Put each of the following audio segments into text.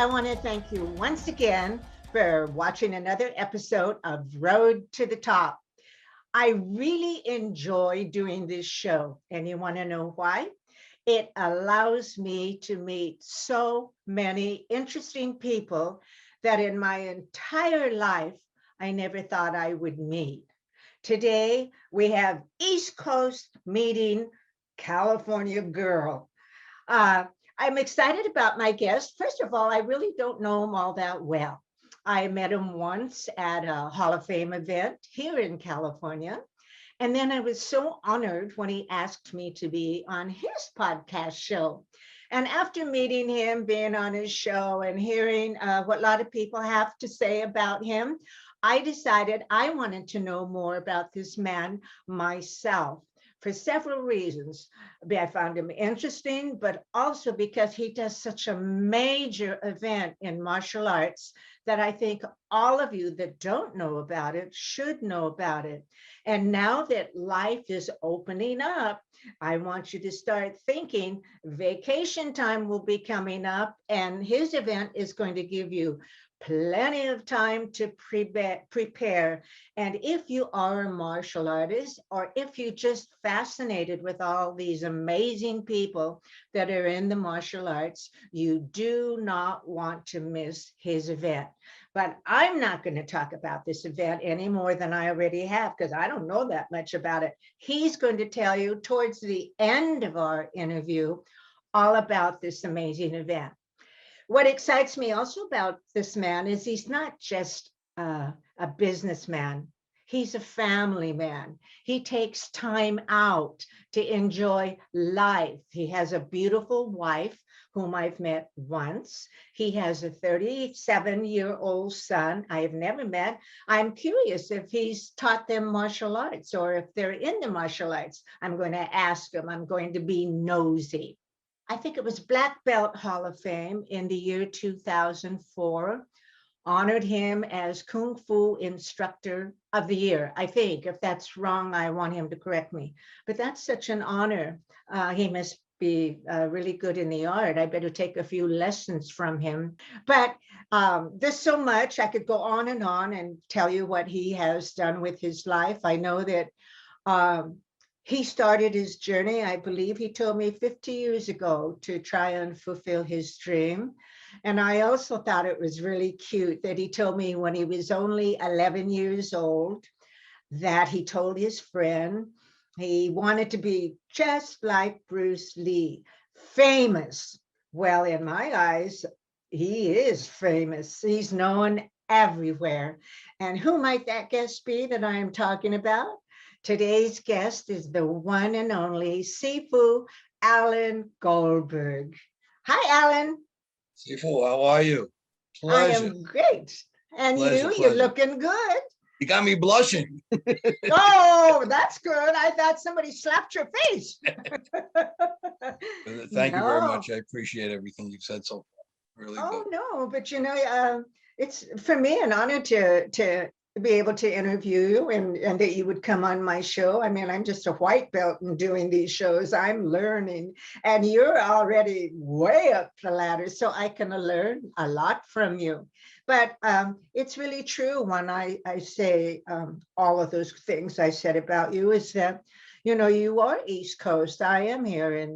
I want to thank you once again for watching another episode of Road to the Top. I really enjoy doing this show, and you want to know why? It allows me to meet so many interesting people that in my entire life, I never thought I would meet. Today, we have East Coast meeting California girl. Uh, I'm excited about my guest. First of all, I really don't know him all that well. I met him once at a Hall of Fame event here in California. And then I was so honored when he asked me to be on his podcast show. And after meeting him, being on his show, and hearing what a lot of people have to say about him, I decided I wanted to know more about this man myself for several reasons. I found him interesting, but also because he does such a major event in martial arts that I think all of you that don't know about it should know about it. And now that life is opening up, I want you to start thinking vacation time will be coming up, and his event is going to give you plenty of time to prepare. And if you are a martial artist, or if you're just fascinated with all these amazing people that are in the martial arts, you do not want to miss his event. But I'm not going to talk about this event any more than I already have, because I don't know that much about it. He's going to tell you towards the end of our interview all about this amazing event. What excites me also about this man is he's not just a businessman. He's a family man. He takes time out to enjoy life. He has a beautiful wife whom I've met once. He has a 37-year-old son I have never met. I'm curious if he's taught them martial arts or if they're into martial arts. I'm going to ask him. I'm going to be nosy. I think it was Black Belt Hall of Fame in the year 2004, honored him as Kung Fu Instructor of the Year. I think if that's wrong, I want him to correct me. But that's such an honor. He must be really good in the art. I better take a few lessons from him. But there's so much. I could go on and tell you what he has done with his life. I know that he started his journey, I believe he told me 50 years ago, to try and fulfill his dream. And I also thought it was really cute that he told me when he was only 11 years old that he told his friend he wanted to be just like Bruce Lee, famous. Well, in my eyes, he is famous. He's known everywhere. And who might that guest be that I am talking about? Today's guest is the one and only Sifu Alan Goldberg. Hi, Alan. Sifu, how are you? I Pleasure. am great. And Pleasure, you're pleasure. looking good. You got me blushing. Oh, that's good. I thought somebody slapped your face. Thank you very No. much. I appreciate everything you've said so far. Really Oh, good. no, but it's for me an honor to be able to interview you and that you would come on my show. I mean, I'm just a white belt in doing these shows. I'm learning, and you're already way up the ladder, so I can learn a lot from you. But it's really true when I say all of those things I said about you is that, you know, you are East Coast. I am here in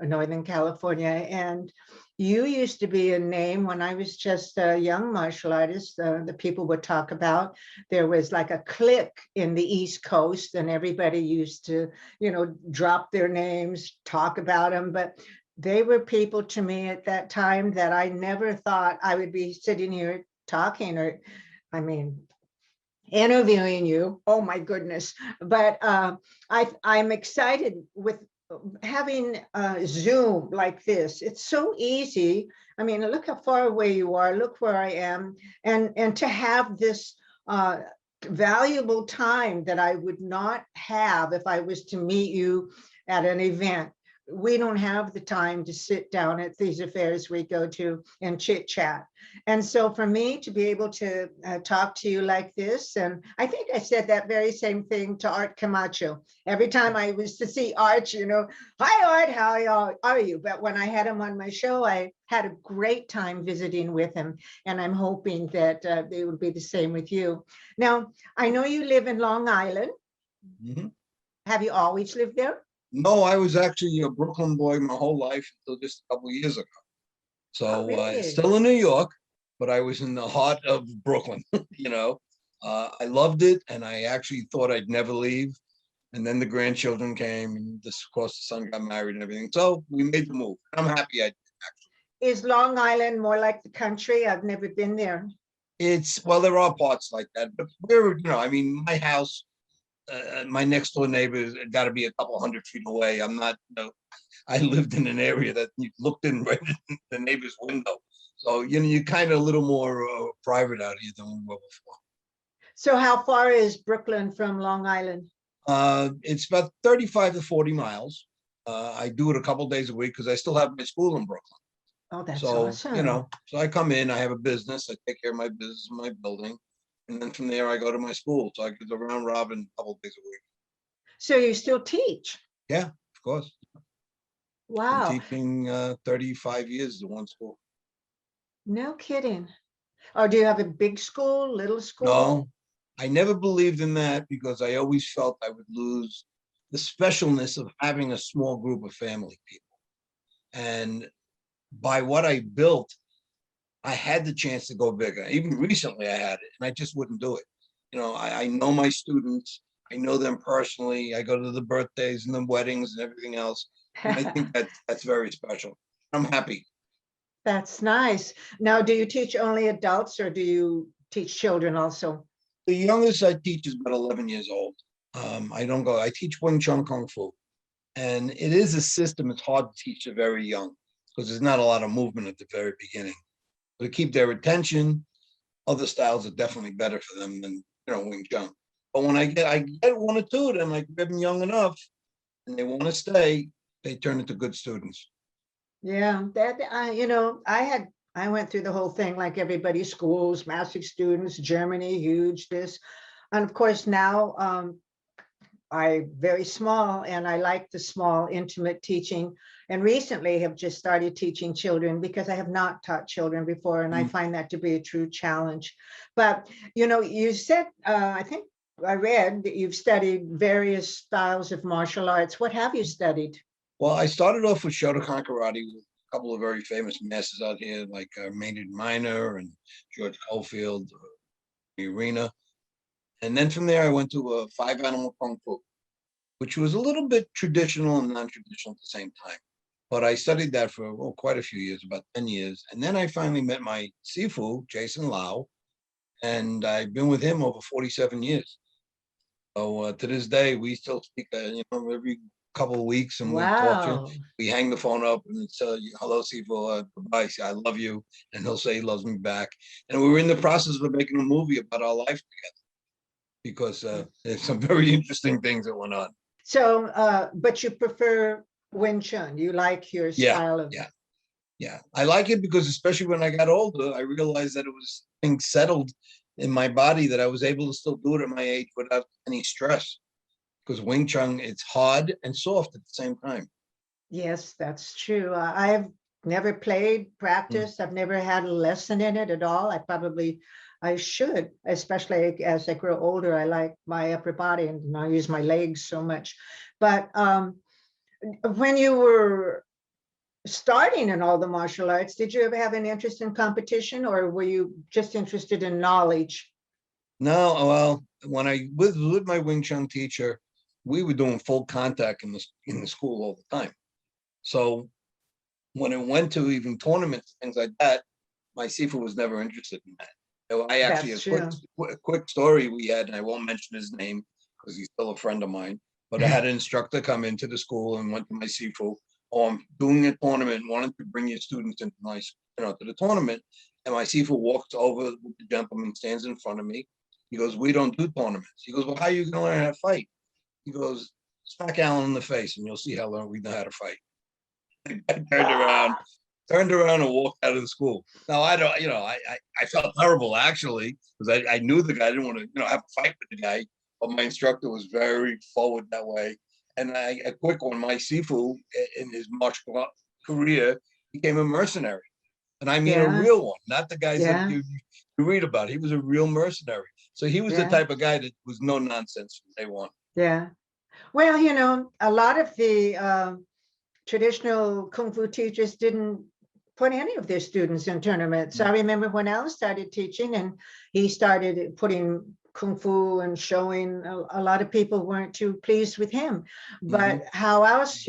Northern California, and you used to be a name when I was just a young martial artist. The people would talk about there was like a clique in the East Coast, and everybody used to, you know, drop their names, talk about them. But they were people to me at that time that I never thought I would be sitting here talking, or, I mean, interviewing you. Oh my goodness. But I'm excited with having Zoom like this. It's so easy. I mean, look how far away you are. Look where I am. And to have this valuable time that I would not have if I was to meet you at an event. we don't have the time to sit down at these affairs we go to and chit chat. And so for me to be able to talk to you like this, and I think I said that very same thing to Art Camacho. Every time I was to see Art, hi Art, how are you? But when I had him on my show, I had a great time visiting with him. And I'm hoping that it would be the same with you. Now, I know you live in Long Island. Mhm. Have you always lived there? No, I was actually a Brooklyn boy my whole life until just a couple of years ago. Oh, So really? still in New York, but I was in the heart of Brooklyn. You know, I loved it, and I actually thought I'd never leave. And then the grandchildren came, and this, of course, the son got married and everything. So we made the move. I'm happy I did. Is Long Island more like the country? I've never been there. It's well, there are parts like that, but we're, I mean, my house, my next door neighbor got to be a couple hundred feet away. I'm not, I lived in an area that you looked in right in the neighbor's window. So, you're kind of a little more private out here than we were before. So how far is Brooklyn from Long Island? It's about 35 to 40 miles. I do it a couple days a week because I still have my school in Brooklyn. Oh, that's So, awesome. so I come in, I have a business, I take care of my business, my building. And then from there, I go to my school. So I go round robin a couple days a week. So you still teach? Yeah, of course. Been Wow, teaching 35 years at one school. no kidding. Or do you have a big school, little school? No, I never believed in that because I always felt I would lose the specialness of having a small group of family people. And by what I built, I had the chance to go bigger. Even recently, I had it, and I just wouldn't do it. I know my students. I know them personally. I go to the birthdays and the weddings and everything else, and I think that's very special. I'm happy. That's nice. Now, do you teach only adults or do you teach children also? The youngest I teach is about 11 years old. I don't go. I teach Wing Chun Kung Fu, and it is a system. It's hard to teach the very young because there's not a lot of movement at the very beginning. But to keep their attention, other styles are definitely better for them than Wing Chun. But when I get one or two of them, I get them young enough, and they want to stay, they turn into good students. Yeah, that I went through the whole thing like everybody, schools, massive students, Germany, huge, this. And of course now I very small and I like the small intimate teaching, and recently have just started teaching children because I have not taught children before, and I Mm. find that to be a true challenge. But you said I think I read that you've studied various styles of martial arts. What have you studied? Well, I started off with Shotokan karate with a couple of very famous masters out here, like Maynard Miner and George Cofield, the arena. And then from there, I went to a five animal kung fu, which was a little bit traditional and non-traditional at the same time. But I studied that for quite a few years, about 10 years. And then I finally met my Sifu, Jason Lau, and I've been with him over 47 years. So to this day, we still speak, every couple of weeks, and we talk to him. Wow. We hang the phone up and it's, hello, Sifu, bye, I love you. And he'll say he loves me back. And we were in the process of making a movie about our life together because there's some very interesting things that went on. So, but you prefer Wing Chun. You like your Yeah, style of. yeah. Yeah, I like it because especially when I got older, I realized that it was things settled in my body that I was able to still do it at my age without any stress. Because Wing Chun, it's hard and soft at the same time. Yes, that's true. I've never played, Mm. practiced. I've never had a lesson in it at all. I should, especially as I grow older. I like my upper body and I use my legs so much. But when you were starting in all the martial arts, did you ever have an interest in competition or were you just interested in knowledge? No, well, when I was with my Wing Chun teacher, we were doing full contact in the school all the time. So when it went to even tournaments, things like that, my Sifu was never interested in that. So I actually, That's true. a quick story we had, and I won't mention his name because he's still a friend of mine, but I had an instructor come into the school and went to my Sifu, oh, I'm doing a tournament, wanted to bring your students into to the tournament. And my Sifu walks over with the gentleman, stands in front of me. He goes, we don't do tournaments. He goes, well, how are you going to learn how to fight? He goes, smack Alan in the face and you'll see how we know how to fight. I turned around and walked out of the school. Now I don't, I felt terrible actually because I knew the guy. I didn't want to, have a fight with the guy, but my instructor was very forward that way. And a quick one, my Sifu in his martial art career became a mercenary. And I mean a Yeah, real one, not the guys that yeah, you read about. He was a real mercenary. So he was the yeah, type of guy that was no nonsense from day one. yeah. Well, a lot of the traditional kung fu teachers didn't put any of their students in tournaments. I remember when Al started teaching and he started putting kung fu and showing, a lot of people weren't too pleased with him. Mm-hmm. But how else,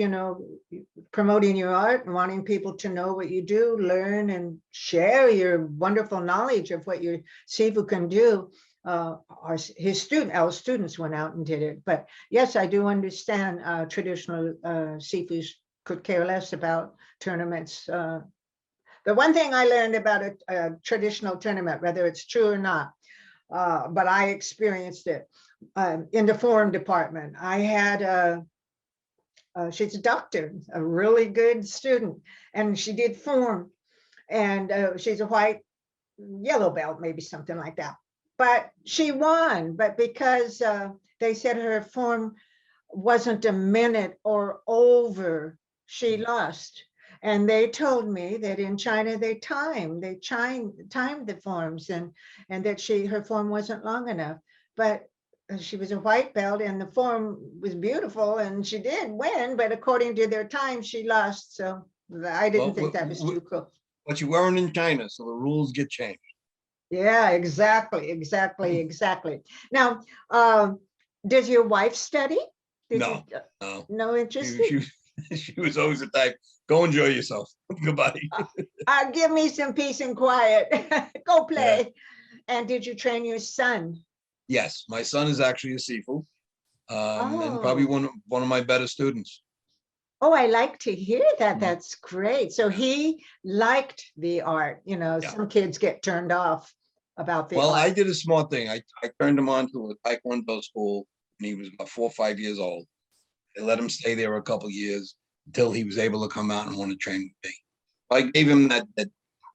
promoting your art and wanting people to know what you do, learn and share your wonderful knowledge of what your Sifu can do. Our students went out and did it. But yes, I do understand traditional Sifus could care less about tournaments. The one thing I learned about a traditional tournament, whether it's true or not, but I experienced it in the form department. I had she's a doctor, a really good student, and she did form, and she's a white yellow belt, maybe something like that. But she won, but because they said her form wasn't a minute or over, she lost. And they told me that in China timed the forms, and that her form wasn't long enough. But she was a white belt and the form was beautiful and she did win, but according to their time, she lost. So I didn't think that was too cool. But you weren't in China, so the rules get changed. Yeah, exactly. Now, does your wife study? No, No she, interest? she, she was always the type, go enjoy yourself. Goodbye. Give me some peace and quiet. Go play. Yeah. And did you train your son? Yes, my son is actually a Sifu, and probably Oh, one of my better students. I like to hear that. Mhm. That's great. So Yeah. he liked the art. Yeah. Some kids get turned off about the Well, I art. did a smart thing. I turned him on to a Taekwondo school when he was about 4 or 5 years old. I let him stay there a couple of years until he was able to come out and want to train with me. I gave him that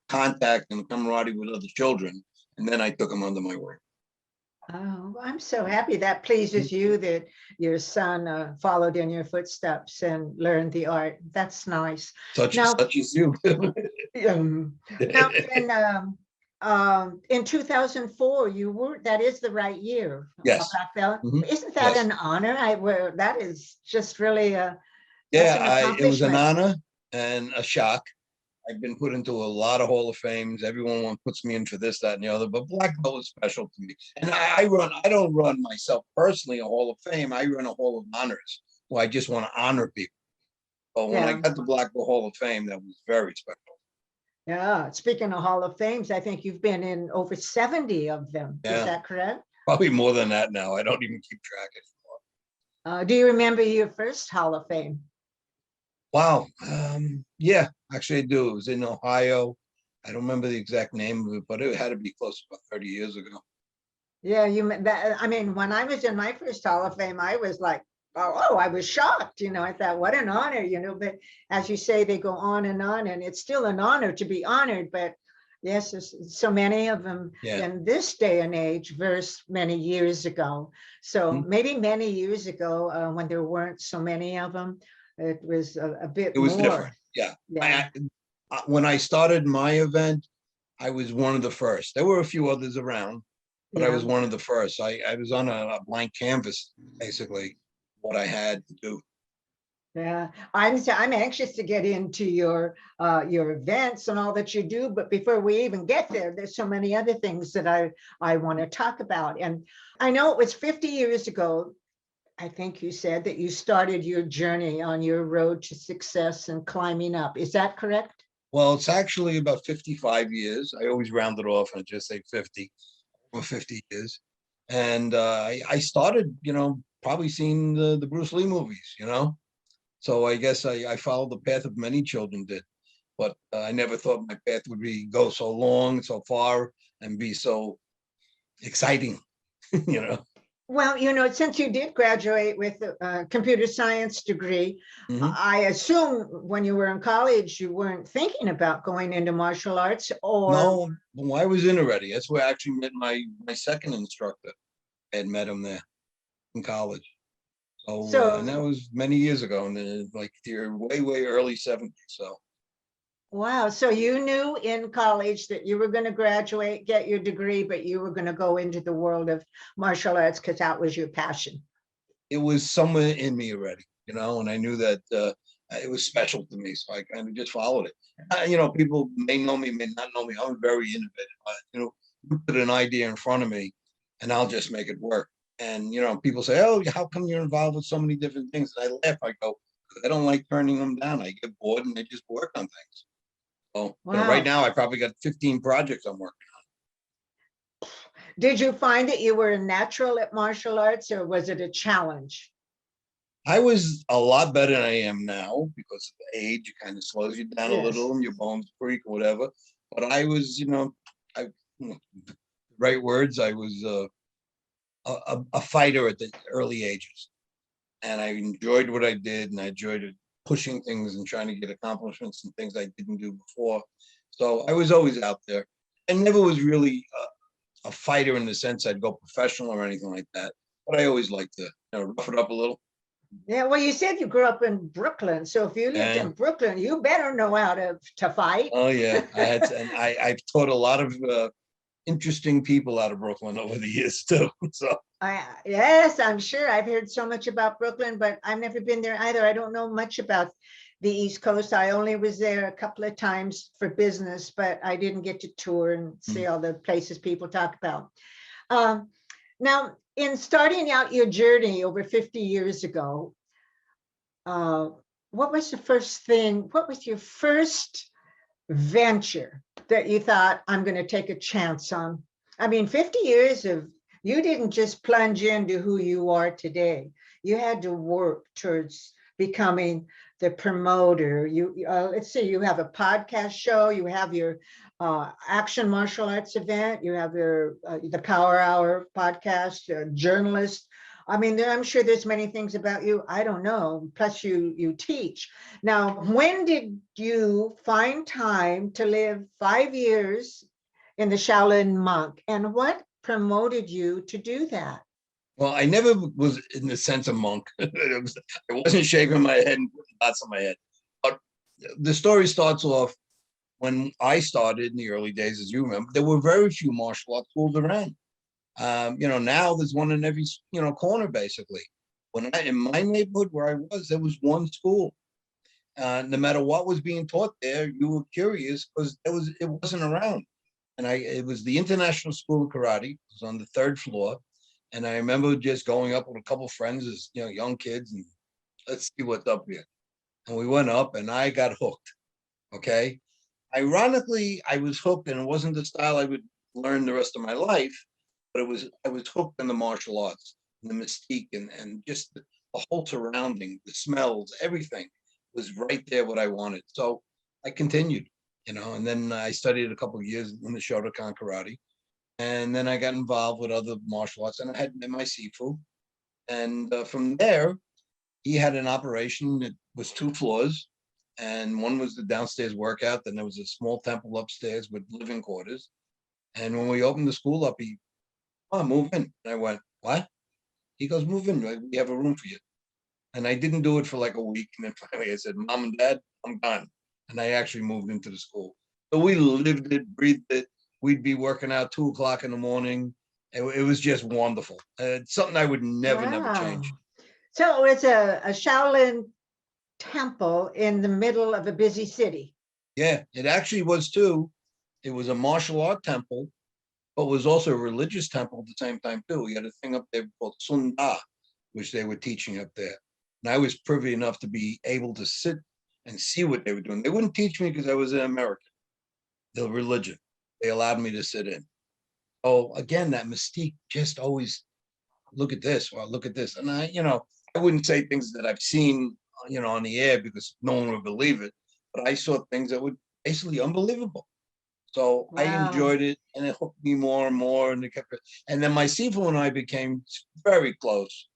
contact and camaraderie with other children, and then I took him under my wing. Oh, I'm so happy that pleases you that your son followed in your footsteps and learned the art. That's nice. Now, Such as you. now in 2004, that is the right year, a Yes. black belt. Mhm. Isn't that Yes. an honor? That is just really that's Yeah, an it was an accomplishment. honor and a shock. I've been put into a lot of Hall of Fames. Everyone puts me in for this, that, and the other, but black belt is special to me. And I don't run myself personally a Hall of Fame. I run a Hall of Honors, where I just want to honor people. But when I Yeah. got the Black Belt Hall of Fame, that was very special. Yeah. Speaking of Hall of Fames, I think you've been in over 70 of them. Is Yeah, that correct? probably more than that now. I don't even keep track anymore. Do you remember your first Hall of Fame? Wow. Yeah, actually I do. It was in Ohio. I don't remember the exact name of it, but it had to be close to about 30 years ago. Yeah, I mean, when I was in my first Hall of Fame, I was like, I was shocked. I thought, what an honor, but as you say, they go on, and it's still an honor to be honored. But yes, there's so many of them Yeah. in this day and age versus many years ago. So Mhm. maybe many years ago, when there weren't so many of them, it was a bit It was more. different. Yeah. Yeah. When I started my event, I was one of the first. There were a few others around, but I Yeah. was one of the first. I was on a blank canvas, basically, what I had to do. Yeah, I'm anxious to get into your events and all that you do, but before we even get there, there's so many other things that I want to talk about. And I know it was 50 years ago, I think you said, that you started your journey on your road to success and climbing up. Is that correct? Well, it's actually about 55 years. I always round it off and just say 50, over 50 years. And I started, probably seeing the Bruce Lee movies. So I guess I followed the path of many children did, but I never thought my path would go so long, so far, and be so exciting, you know. Well, since you did graduate with a computer science degree, Mhm. I assume when you were in college, you weren't thinking about going into martial arts or No, well, I was in already. That's where I actually met my second instructor. I had met him there in college. So, and that so. was many years ago, and like you're way early 70s. So Wow. So you knew in college that you were going to graduate, get your degree, but you were going to go into the world of martial arts because that was your passion. it was somewhere in me already, and I knew that it was special to me. So I kind of just followed it. People may know me, may not know me. I'm very innovative. You put an idea in front of me, and I'll just make it work. And people say, "Oh, how come you're involved with so many different things?" And I laugh. I go, "I don't like turning them down. I get bored, and I just work on things." So, right Wow. now I probably got 15 projects I'm working. Did you find that you were a natural at martial arts or was it a challenge? I was a lot better than I am now because of age. It kind of slows you down a Yes. little and your bones creak or whatever. But I was, I, right words, I was a fighter at the early ages. And I enjoyed what I did and I enjoyed it, pushing things and trying to get accomplishments and things I didn't do before. So I was always out there. I never was really a fighter in the sense I'd go professional or anything like that. But I always liked to, rough it up a little. Yeah, well, you said you grew up in Brooklyn. So if you lived And in Brooklyn, you better know how to fight. oh yeah, I had to, and I've taught a lot of interesting people out of Brooklyn over the years too. So Yes, I'm sure. I've heard so much about Brooklyn, but I've never been there either. I don't know much about the East Coast. I only was there a couple of times for business, but I didn't get to tour and see all the places people talk about. Um, Now, in starting out your journey over 50 years ago, uh, what was the first thing? What was your first venture that you thought, I'm going to take a chance on? I mean, 50 years of, you didn't just plunge into who you are today. You had to work towards becoming the promoter. Let's see, you have a podcast show, you have your action martial arts event, you have your the Power Hour podcast, journalist. I mean, I'm sure there's many things about you I don't know. Plus, you teach. Now, when did you find time to live 5 years in the Shaolin monk, and what promoted you to do that? well, I never was in the sense of monk. I wasn't shaving my head and putting dots on my head. But the story starts off when I started in the early days, as you remember. There were very few martial arts schools around. Now there's one in every corner basically. In my neighborhood where I was, there was one school. No matter what was being taught there, you were curious because it wasn't around. And it was the International School of Karate. It was on the third floor, and I remember just going up with a couple of friends as young kids, and let's see what's up here. And we went up, and I got hooked. Okay, ironically, I was hooked, and it wasn't the style I would learn the rest of my life, but I was hooked in the martial arts, and the mystique, and just the whole surrounding, the smells, everything was right there what I wanted. So I continued, and then I studied a couple of years in the Shotokan karate, and then I got involved with other martial arts, and I had my Sifu, and from there he had an operation that was two floors, and one was the downstairs workout. Then there was a small temple upstairs with living quarters. And when we opened the school up, move in. And I went, what? He goes, move in. We have a room for you. And I didn't do it for like a week. And then finally I said, Mom and Dad, I'm gone. And I actually moved into the school. So we lived it, breathed it. We'd be working out 2 o'clock in the morning. It was just wonderful. It's something I would never Wow. change. So it's a Shaolin temple in the middle of a busy city. Yeah, it actually was too. It was a martial art temple, but was also a religious temple at the same time too. We had a thing up there called Sunda, which they were teaching up there. And I was privy enough to be able to sit and see what they were doing. They wouldn't teach me because I was an American, the religion. They allowed me to sit in. Oh, again, that mystique just always look at this, or look at this. And I wouldn't say things that I've seen, on the air because no one would believe it. But I saw things that were basically unbelievable. So I Wow. enjoyed it, and it hooked me more and more, and it kept. And then my Sifu and I became very close.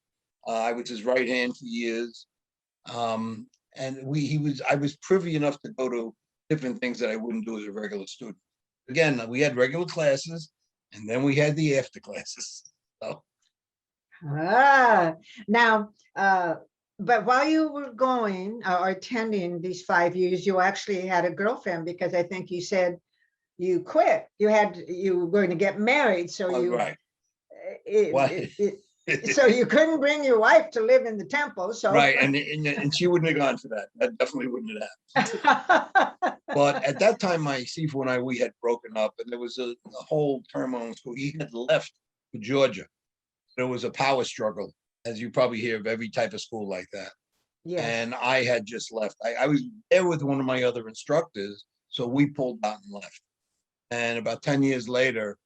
I was his right hand for years, um, and I was privy enough to go to different things that I wouldn't do as a regular student. Again, we had regular classes, and then we had the after classes. So Ah, now, but while you were going or attending these 5 years, you actually had a girlfriend because I think you said you quit. You were going to get married, so right, why? so you couldn't bring your wife to live in the temple. So, Right, and she wouldn't have gone for that. That definitely wouldn't have happened. But at that time, my Sifu and I, we had broken up, and there was a whole turmoil in school. He had left for Georgia. There was a power struggle, as you probably hear of every type of school like that. yes. And I had just left. I was there with one of my other instructors, so we pulled out and left. And about 10 years later,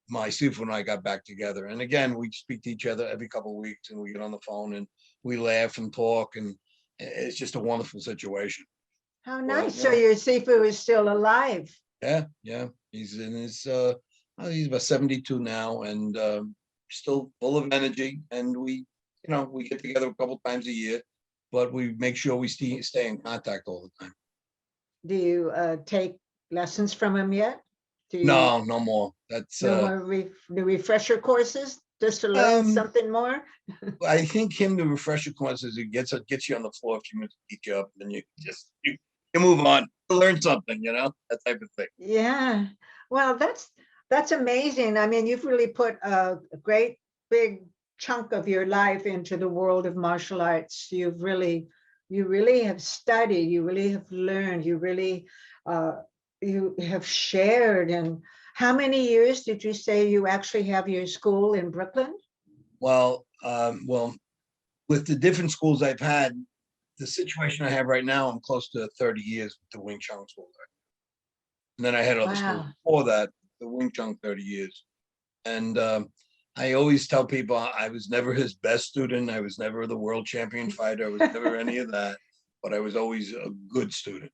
my Sifu and I got back together. And again, we speak to each other every couple of weeks, and we get on the phone and we laugh and talk, and it's just a wonderful situation. How But nice. So your Sifu is still alive. yeah, he's in his he's about 72 now, and still full of energy. And we get together a couple times a year, but we make sure we stay in contact all the time. Do you take lessons from him yet? Do you No, no more. That's no more the refresher courses just to learn um something more? I think him the refresher courses, it gets you on the floor a few minutes to teach you up, and then you move on, to learn something, that type of thing. Yeah. Well, that's amazing. I mean, you've really put a great big chunk of your life into the world of martial arts. You really have studied, you really have learned, uh, you have shared. And how many years did you say you actually have your school in Brooklyn? Well, with the different schools I've had, the situation I have right now, I'm close to 30 years with the Wing Chun school. And then I had other schools Wow. before that, the Wing Chun 30 years. And I always tell people I was never his best student. I was never the world champion fighter. I was never any of that, but I was always a good student.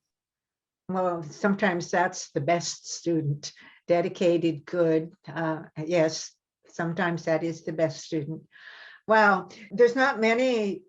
Well, sometimes that's the best student, dedicated, good. Yes, sometimes that is the best student. Wow, there's not many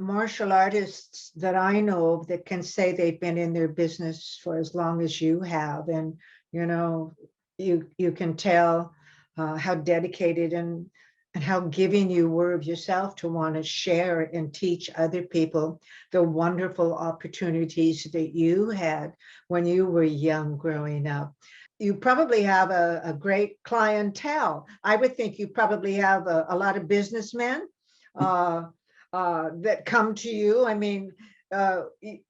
martial artists that I know of that can say they've been in their business for as long as you have. And, you know, you can tell how dedicated and how giving you were of yourself to want to share and teach other people the wonderful opportunities that you had when you were young growing up. You probably have a great clientele. I would think you probably have a lot of businessmen uh, that come to you. I mean,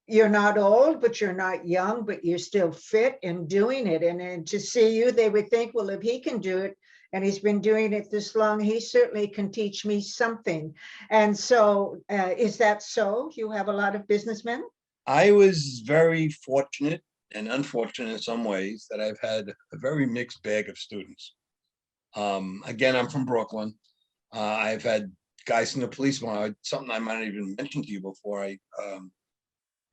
you're not old, but you're not young, but you're still fit and doing it. And to see you, they would think, well, if he can do it, and he's been doing it this long, he certainly can teach me something. And so, is that so? You have a lot of businessmen? I was very fortunate and unfortunate in some ways that I've had a very mixed bag of students. Again, I'm from Brooklyn. I've had guys in the police. Something I might not even mention to you before. I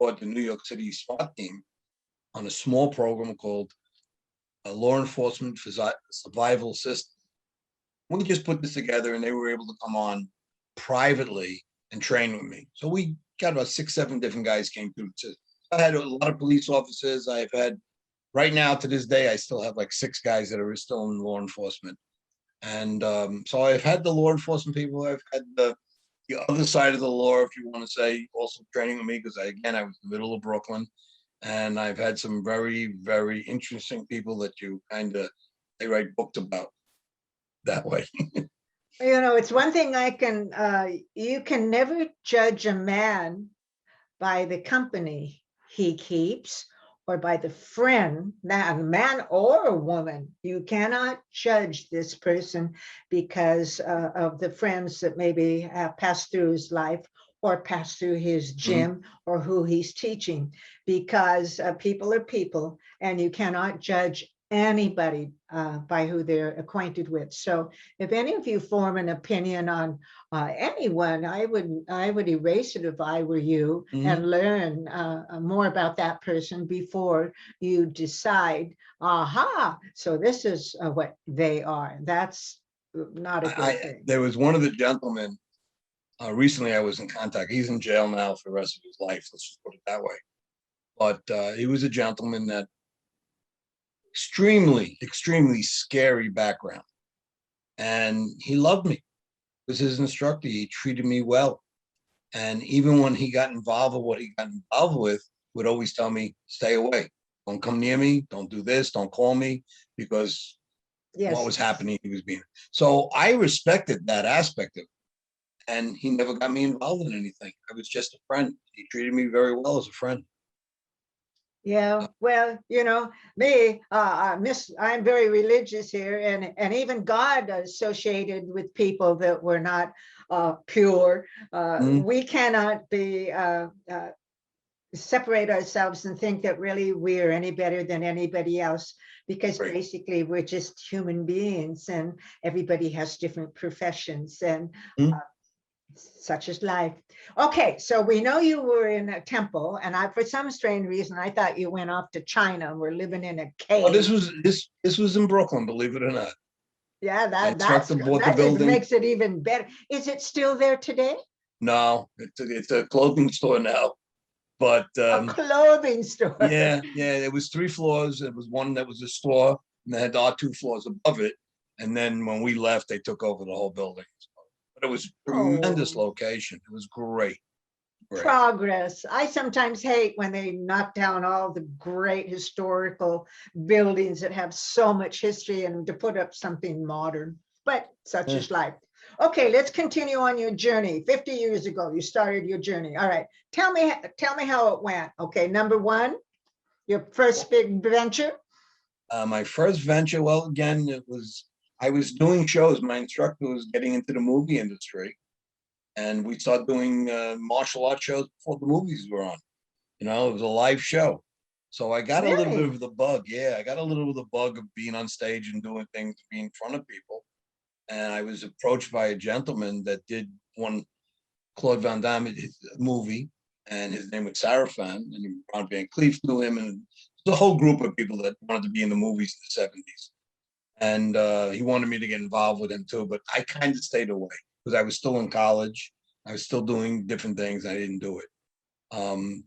bought the New York City SWAT team on a small program called Law Enforcement for Survival System. We just put this together, and they were able to come on privately and train with me. So we got about 6, 7 different guys came through. I had a lot of police officers. I've had right now to this day, I still have like 6 guys that are still in law enforcement. And so I've had the law enforcement people. I've had the other side of the law, if you want to say, also training with me, because I was in the middle of Brooklyn, and I've had some very, very interesting people that they write books about that way. You know, it's one thing you can never judge a man by the company he keeps or by the friend, now a man or a woman. You cannot judge this person because of the friends that maybe have passed through his life or passed through his Mhm. gym or who he's teaching, because people are people and you cannot judge anybody by who they're acquainted with. So if any of you form an opinion on anyone, I would erase it if I were you and learn more about that person before you decide, aha, so this is what they are. That's not a good thing. There was one of the gentlemen recently I was in contact. He's in jail now for the rest of his life. Let's just put it that way. But he was a gentleman that extremely scary background. And he loved me. Was his instructor. He treated me well. And even when he got involved with what he got involved with, would always tell me, stay away. Don't come near me. Don't do this. Don't call me, because what was happening, he was being. So I respected that aspect of it. And he never got me involved in anything. I was just a friend. He treated me very well as a friend. Yeah, well, me, I'm very religious here, and even God associated with people that were not pure. We cannot be separate ourselves and think that really we're any better than anybody else, because basically we're just human beings, and everybody has different professions, and such is life. Okay, so we know you were in a temple, and for some strange reason, I thought you went off to China and were living in a cave. Oh, this was in Brooklyn, believe it or not. Yeah, that even makes it even better. Is it still there today? No, it's a clothing store now. But a clothing store. Yeah. There was 3 floors. There was one that was a store, and they had our 2 floors above it. And then when we left, they took over the whole building. But it was a tremendous location. It was great. Progress. I sometimes hate when they knock down all the great historical buildings that have so much history and to put up something modern, but such is life. Okay, let's continue on your journey. 50 years ago, you started your journey. All right, tell me how it went. Okay, number 1, your first big venture. My first venture, well, again, I was doing shows. My instructor was getting into the movie industry, and we started doing martial arts shows before the movies were on. It was a live show. So I got a little bit of the bug. Yeah, I got a little of the bug of being on stage and doing things, being in front of people. And I was approached by a gentleman that did one Claude Van Damme movie, and his name was Sarafan, and Ron Van Cleef knew him, and the whole group of people that wanted to be in the movies in the 70s. And he wanted me to get involved with him too, but I kind of stayed away because I was still in college. I was still doing different things. I didn't do it.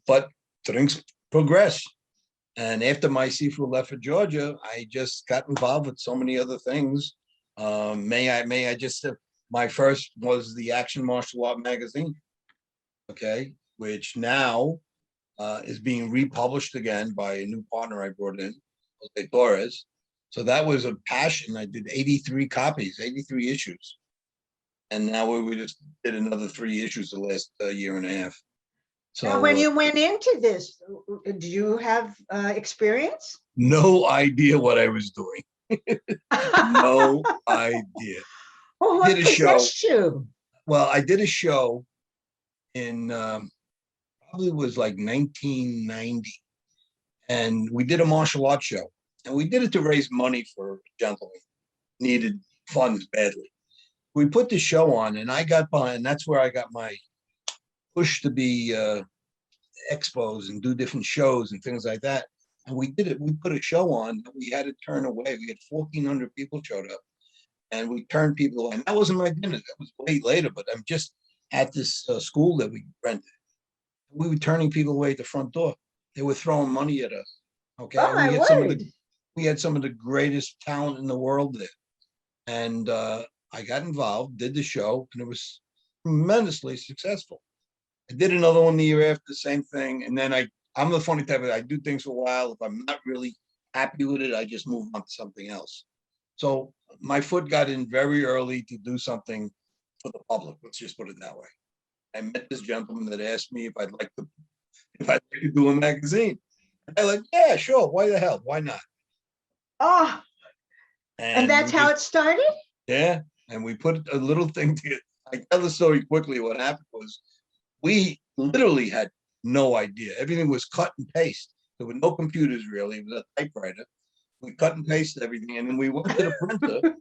But things progressed. And after my seafood left for Georgia, I just got involved with so many other things. May I just say, my first was the Action Martial Art magazine, okay, which now is being republished again by a new partner I brought in, Jose Torres. So that was a passion. I did 83 copies, 83 issues. And now we just did another 3 issues the last year and a half. So now, when you went into this, did you have experience? No idea what I was doing. No idea. Well, what possessed you? Well, I did a show in probably was like 1990, and we did a martial arts show, and we did it to raise money for a gentleman needed funds badly. We put the show on, and I got behind. That's where I got my push to be expos and do different shows and things like that. And we did it. We put a show on that we had to turn away. We had 1,400 people showed up, and we turned people away. And that wasn't my dinner. That was way later. But I'm just at this school that we rented. We were turning people away at the front door. They were throwing money at us. Okay, oh, we had some of the greatest talent in the world there, and I got involved, did the show, and it was tremendously successful. I did another one the year after, the same thing, and then I'm the funny type of, I do things for a while. If I'm not really happy with it, I just move on to something else. So my foot got in very early to do something for the public. Let's just put it that way. I met this gentleman that asked me if I'd like to do a magazine. And I'm like, yeah, sure. Why the hell? Why not? Oh, and that's how it started? Yeah. And we put a little thing together. I tell the story quickly. What happened was we literally had no idea. Everything was cut and paste. There were no computers really. It was a typewriter. We cut and pasted everything, and then we went to the printer,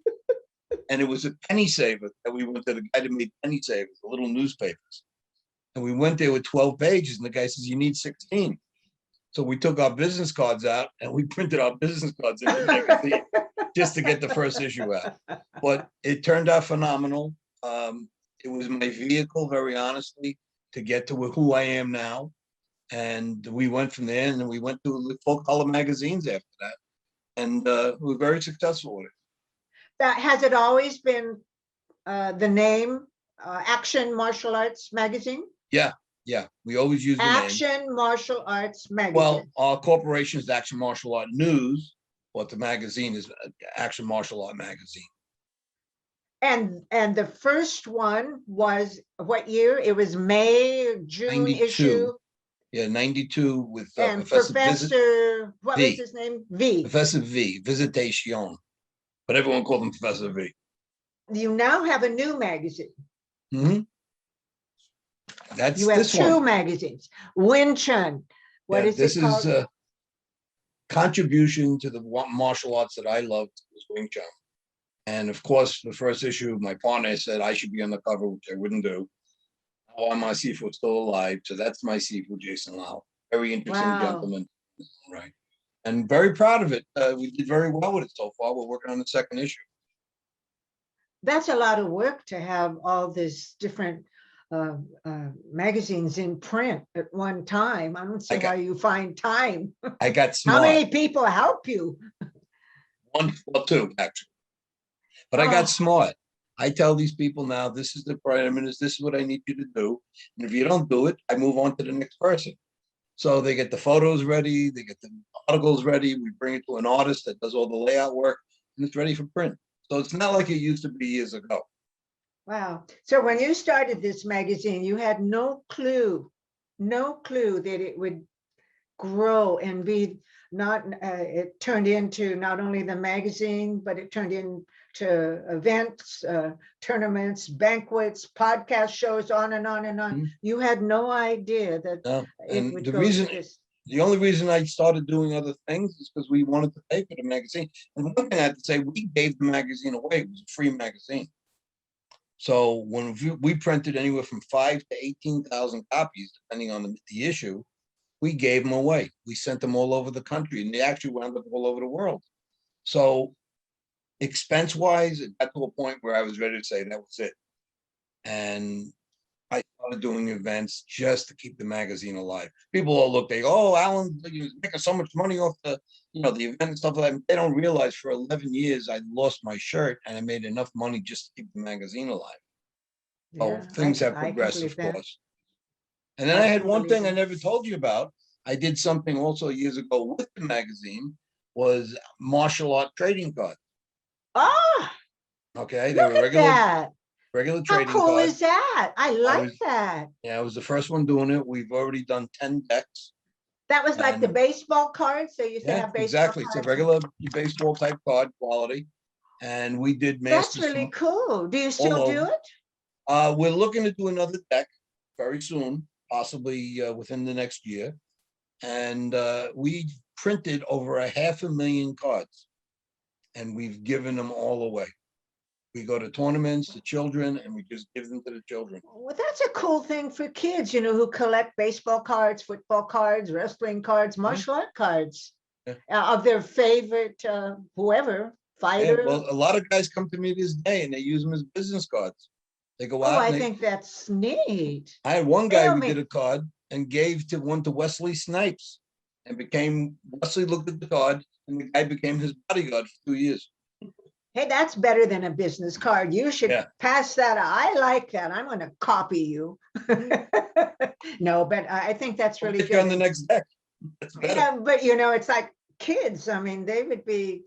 and it was a penny saver that we went to the guy that made penny savers, the little newspapers. And we went there with 12 pages, and the guy says, "You need 16." So we took our business cards out and we printed our business cards in the magazine just to get the first issue out. But it turned out phenomenal. It was my vehicle, very honestly, to get to who I am now. And we went from there, and then we went to full color magazines after that. And we were very successful with it. That has it always been the name Action Martial Arts Magazine? Yeah. We always use the name. Action Martial Arts Magazine. Well, our corporation is Action Martial Art News, but the magazine is Action Martial Art Magazine. And the first one was what year? It was May, June 92. issue. Yeah, 92 with And Professor what V. was his name? V. Professor V, Visitation. But everyone called him Professor V. You now have a new magazine. Mm-hmm. That's You have this two one. magazines. Wing Chun. What is this it called? is a contribution to the martial arts that I loved, was Wing Chun. And of course, the first issue, my partner said I should be on the cover, which I wouldn't do. Oh, my Sifu still alive. So that's my Sifu, Jason Lau. Very interesting gentleman. Right. And very proud of it. We did very well with it so far. We're working on the second issue. That's a lot of work to have all this different magazines in print at one time. I don't see how you find time. I got smart. How many people help you? One or two, actually. But I got smart. I tell these people now, this is the parameters, this is what I need you to do. And if you don't do it, I move on to the next person. So they get the photos ready, they get the articles ready, we bring it to an artist that does all the layout work, and it's ready for print. So it's not like it used to be years ago. Wow. So when you started this magazine, you had no clue that it would grow and be not, it turned into not only the magazine, but it turned into events, tournaments, banquets, podcast shows, on and on and on. Mm-hmm. You had no idea that it would go to this. The only reason I started doing other things is because we wanted to pay for the magazine. And one thing I have to say, we gave the magazine away. It was a free magazine. So when we printed anywhere from 5,000 to 18,000 copies, depending on the issue, we gave them away. We sent them all over the country, and they actually wound up all over the world. So expense-wise, it got to a point where I was ready to say that was it. And I started doing events just to keep the magazine alive. People all look, they go, "Oh, Alan, you're making so much money off the event and stuff like that." They don't realize for 11 years I lost my shirt and I made enough money just to keep the magazine alive. So things have progressed, of course. And then I had one thing I never told you about. I did something also years ago with the magazine, was martial art trading cards. Okay, they were regular trading cards. How cool is that? I like that. Yeah, I was the first one doing it. We've already done 10 decks. That was like the baseball cards. So you said exactly. It's a regular baseball type card quality. And we did masters. That's really cool. Do you still do it? We're looking to do another deck very soon, possibly within the next year. And we printed over 500,000 cards, and we've given them all away. We go to tournaments to children, and we just give them to the children. Well, that's a cool thing for kids, who collect baseball cards, football cards, wrestling cards, martial art cards of their favorite whoever fighter. Well, a lot of guys come to me this day, and they use them as business cards. They go out. Oh, I think that's neat. I had one guy who did a card and gave one to Wesley Snipes, and Wesley looked at the card, and the guy became his bodyguard for 2 years. Hey, that's better than a business card. You should pass that. I like that. I'm going to copy you. No, but I think that's really good. On the next deck. Yeah, but it's like kids. I mean,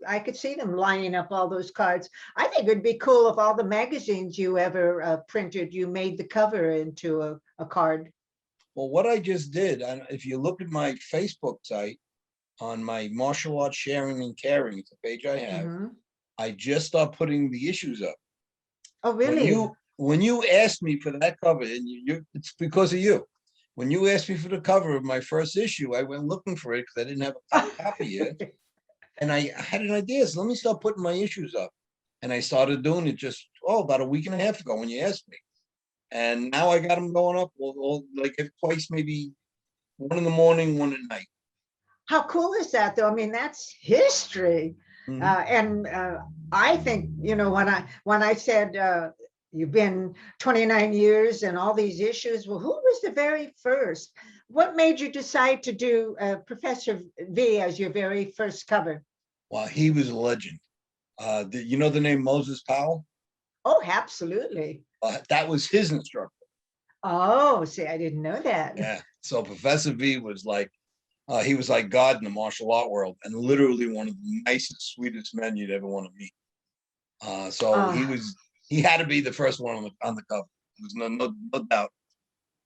I could see them lining up all those cards. I think it'd be cool if all the magazines you ever printed, you made the cover into a card. Well, what I just did, if you look at my Facebook site, on my martial arts sharing and caring, it's a page I have. Mm-hmm. I just start putting the issues up. Oh, really? When you asked me for that cover, and it's because of you. When you asked me for the cover of my first issue, I went looking for it because I didn't have a copy yet. And I had an idea, so let me start putting my issues up. And I started doing it just, about a week and a half ago when you asked me. And now I got them going up like twice, maybe one in the morning, one at night. How cool is that, though? I mean, that's history. Mhm. And I think, when I said you've been 29 years and all these issues, well, who was the very first? What made you decide to do Professor V as your very first cover? Well, he was a legend. You know the name Moses Powell? Oh, absolutely. That was his instructor. Oh, see, I didn't know that. Yeah. So Professor V was like, he was like God in the martial art world, and literally one of the nicest, sweetest men you'd ever want to meet. So Uh, he had to be the first one on the cover. There's no doubt.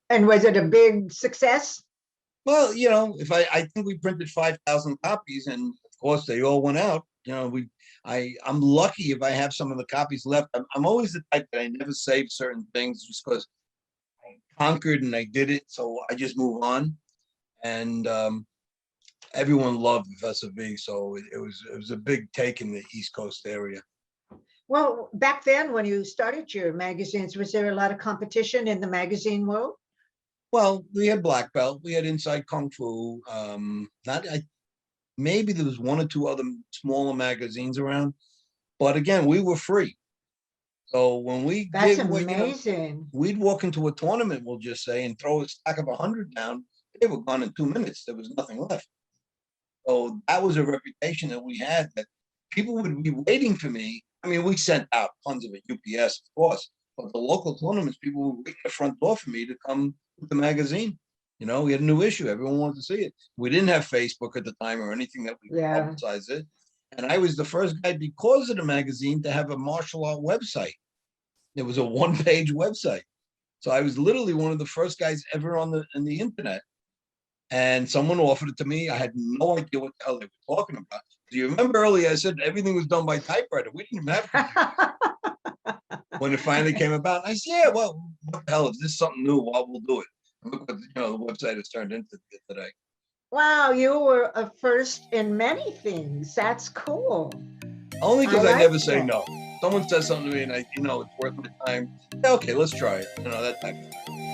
and was it a big success? Well, if I think we printed 5,000 copies, and of course they all went out. I'm lucky if I have some of the copies left. I'm always the type that I never save certain things just because I conquered and I did it, so I just move on. And everyone loved Professor V, so it was a big take in the East Coast area. Well, back then when you started your magazines, was there a lot of competition in the magazine world? Well, we had Black Belt, we had Inside Kung Fu. Maybe there was one or two other smaller magazines around, but again, we were free. So when we That's did amazing. we'd walk into a tournament, we'll just say, and throw a stack of 100 down. They were gone in 2 minutes. There was nothing left. So that was a reputation that we had, that people would be waiting for me. I mean, we sent out tons of it, UPS, of course, but the local tournaments, people were waiting at the front door for me to come with the magazine. We had a new issue. Everyone wanted to see it. We didn't have Facebook at the time or anything that we could Yeah. publicize it. And I was the first guy, because of the magazine, to have a martial art website. It was a one-page website. So I was literally one of the first guys ever on the internet. And someone offered it to me. I had no idea what the hell they were talking about. Do you remember earlier I said everything was done by typewriter? We didn't even have computers. When it finally came about, I said, yeah, well, what the hell? Is this something new? Well, we'll do it. And look what the website has turned into today. Wow, you were a first in many things. That's cool. Only I because I like never say that. no. Someone says something to me and it's worth my time. Yeah, okay, let's try it. That type of thing.